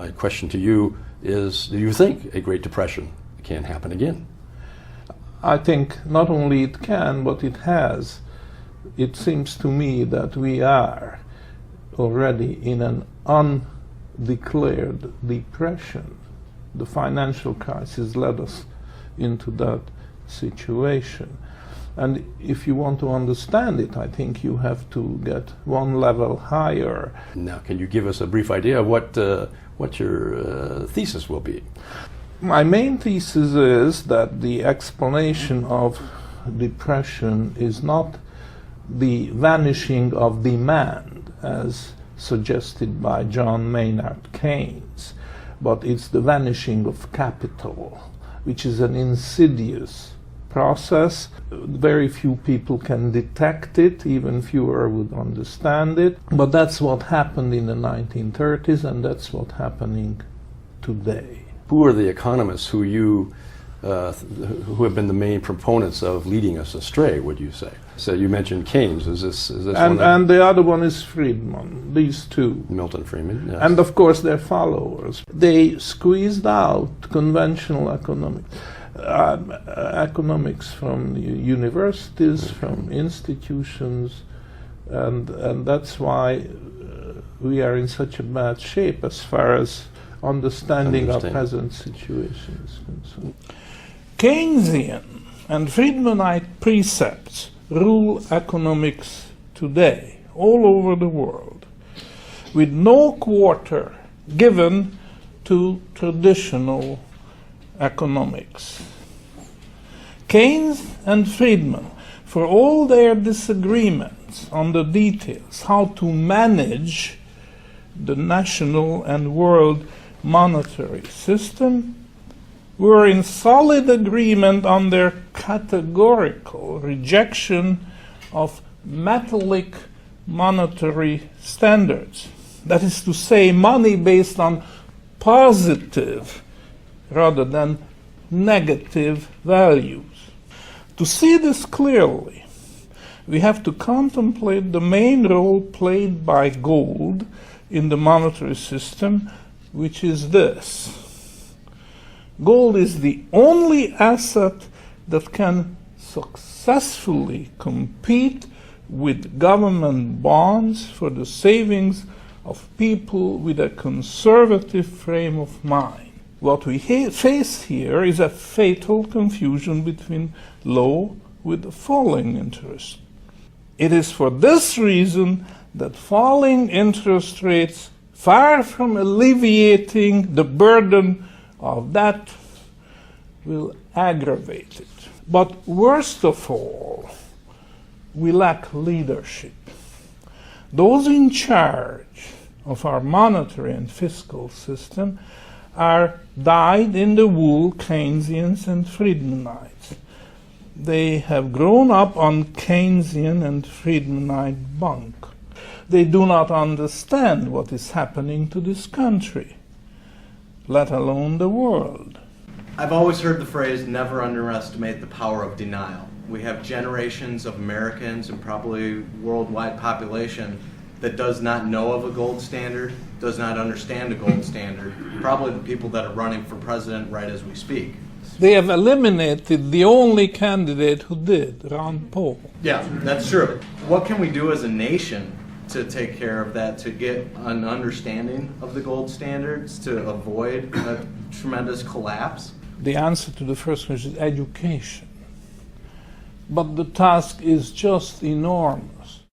My question to you is, do you think a Great Depression can happen again? I think not only it can, but it has. It seems to me that we are already in an undeclared depression. The financial crisis led us into that situation. And if you want to understand it, I think you have to get one level higher. Now, can you give us a brief idea of what your thesis will be? My main thesis is that the explanation of depression is not the vanishing of demand, as suggested by John Maynard Keynes, but it's the vanishing of capital, which is an insidious process. Very few people can detect it, even fewer would understand it, but that's what happened in the 1930s, and that's what's happening today. Who are the economists who have been the main proponents of leading us astray, would you say? So you mentioned Keynes. Is this one? And the other one is Friedman. These two. Milton Friedman. Yes. And of course their followers. They squeezed out conventional economics from universities, from institutions, and that's why we are in such a bad shape as far as understanding our present situation is concerned. Keynesian and Friedmanite precepts rule economics today, all over the world, with no quarter given to traditional economics. Keynes and Friedman, for all their disagreements on the details, how to manage the national and world monetary system, were in solid agreement on their categorical rejection of metallic monetary standards. That is to say, money based on positive rather than negative values. To see this clearly, we have to contemplate the main role played by gold in the monetary system, which is this. Gold is the only asset that can successfully compete with government bonds for the savings of people with a conservative frame of mind. What we face here is a fatal confusion between low with falling interest. It is for this reason that falling interest rates, far from alleviating the burden of that, will aggravate it. But worst of all, we lack leadership. Those in charge of our monetary and fiscal system are dyed-in-the-wool Keynesians and Friedmanites. They have grown up on Keynesian and Friedmanite bunk. They do not understand what is happening to this country, let alone the world. I've always heard the phrase, never underestimate the power of denial. We have generations of Americans and probably worldwide population that does not know of a gold standard, does not understand a gold standard, probably the people that are running for president right as we speak. They have eliminated the only candidate who did, Ron Paul. Yeah, that's true. What can we do as a nation to take care of that, to get an understanding of the gold standards, to avoid a tremendous collapse? The answer to the first question is education. But the task is just enormous.